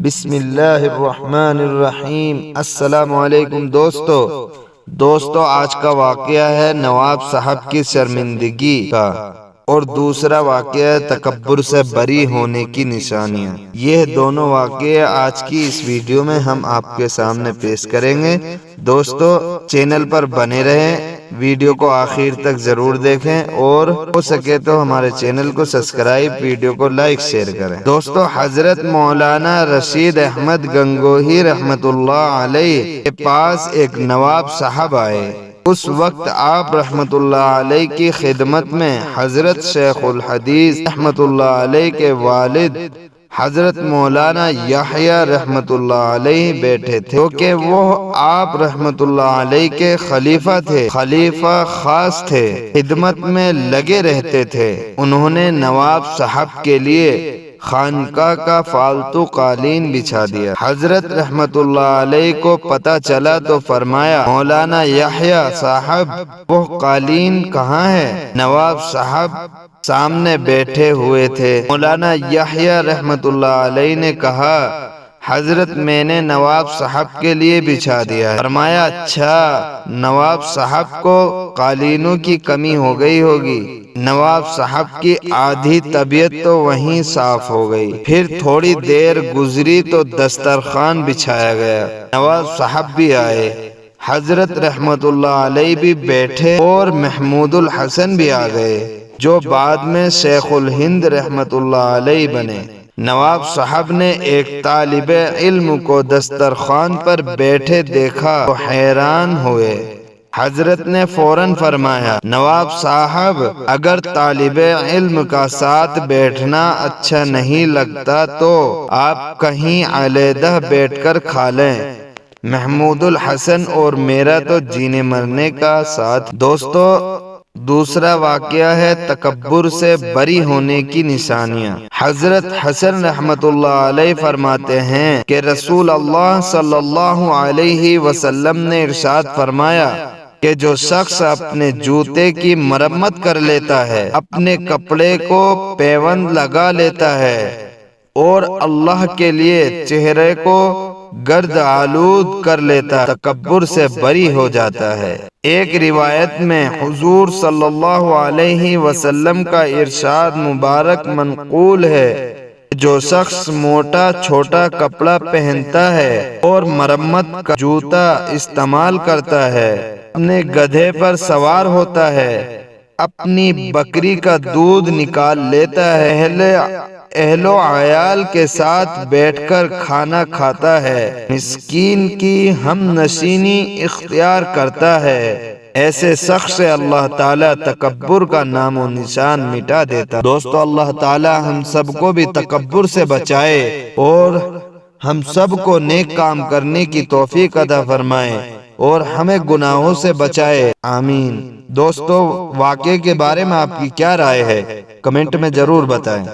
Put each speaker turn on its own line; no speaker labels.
بسم اللہ الرحمن الرحیم۔ السلام علیکم دوستو، آج کا واقعہ ہے نواب صاحب کی شرمندگی کا، اور دوسرا واقعہ ہے تکبر سے بری ہونے کی نشانیاں۔ یہ دونوں واقعے آج کی اس ویڈیو میں ہم آپ کے سامنے پیش کریں گے۔ دوستو، چینل پر بنے رہیں، ویڈیو کو آخر تک ضرور دیکھیں، اور ہو سکے تو ہمارے چینل کو سبسکرائب، ویڈیو کو لائک شیئر کریں۔ دوستو، حضرت مولانا رشید احمد گنگوہی رحمت اللہ علیہ کے پاس ایک نواب صاحب آئے۔ اس وقت آپ رحمت اللہ علیہ کی خدمت میں حضرت شیخ الحدیث رحمت اللہ علیہ کے والد حضرت مولانا یحییٰ رحمت اللہ علیہ بیٹھے تھے، کیونکہ وہ آپ رحمت اللہ علیہ کے خلیفہ تھے، خلیفہ خاص تھے، خدمت میں لگے رہتے تھے۔ انہوں نے نواب صاحب کے لیے خانقاہ کا فالتو قالین بچھا دیا۔ حضرت رحمت اللہ علیہ کو پتہ چلا تو فرمایا، مولانا یحییٰ صاحب، وہ قالین کہاں ہے؟ نواب صاحب سامنے بیٹھے ہوئے تھے۔ مولانا یحییٰ رحمت اللہ علیہ نے کہا، حضرت میں نے نواب صاحب کے لیے بچھا دیا ہے۔ فرمایا، اچھا، نواب صاحب کو قالینوں کی کمی ہو گئی ہوگی۔ نواب صاحب کی آدھی طبیعت تو وہیں صاف ہو گئی۔ پھر تھوڑی دیر گزری تو دسترخوان بچھایا گیا۔ نواب صاحب بھی آئے، حضرت رحمت اللہ علیہ بھی بیٹھے، اور محمود الحسن بھی آ گئے، جو بعد میں شیخ الہند رحمت اللہ علیہ بنے۔ نواب صاحب نے ایک طالب علم کو دسترخوان پر بیٹھے دیکھا تو حیران ہوئے۔ حضرت نے فوراً فرمایا، نواب صاحب، اگر طالب علم کا ساتھ بیٹھنا اچھا نہیں لگتا تو آپ کہیں علیحدہ بیٹھ کر کھا لیں۔ محمود الحسن اور میرا تو جینے مرنے کا ساتھ۔ دوستو، دوسرا واقعہ ہے تکبر سے بری ہونے کی نشانیاں۔ حضرت حسن رحمت اللہ علیہ فرماتے ہیں کہ رسول اللہ صلی اللہ علیہ وسلم نے ارشاد فرمایا کہ جو شخص اپنے جوتے کی مرمت کر لیتا ہے، اپنے کپڑے کو پیوند لگا لیتا ہے، اور اللہ کے لیے چہرے کو گرد آلود کر لیتا ہے، تکبر سے بری ہو جاتا ہے۔ ایک روایت میں حضور صلی اللہ علیہ وسلم کا ارشاد مبارک منقول ہے، جو شخص موٹا چھوٹا کپڑا پہنتا ہے اور مرمت کا جوتا استعمال کرتا ہے، اپنے گدھے پر سوار ہوتا ہے، اپنی بکری کا دودھ نکال لیتا ہے، اہل و عیال کے ساتھ بیٹھ کر کھانا کھاتا ہے، مسکین کی ہم نشینی اختیار کرتا ہے، ایسے شخص سے اللہ تعالیٰ تکبر کا نام و نشان مٹا دیتا۔ دوستو، اللہ تعالیٰ ہم سب کو بھی تکبر سے بچائے، اور ہم سب کو نیک کام کرنے کی توفیق عطا فرمائے، اور ہمیں گناہوں سے بچائے، آمین۔ دوستو، واقعے کے بارے میں آپ کی کیا رائے ہے؟ کمنٹ میں ضرور بتائیں۔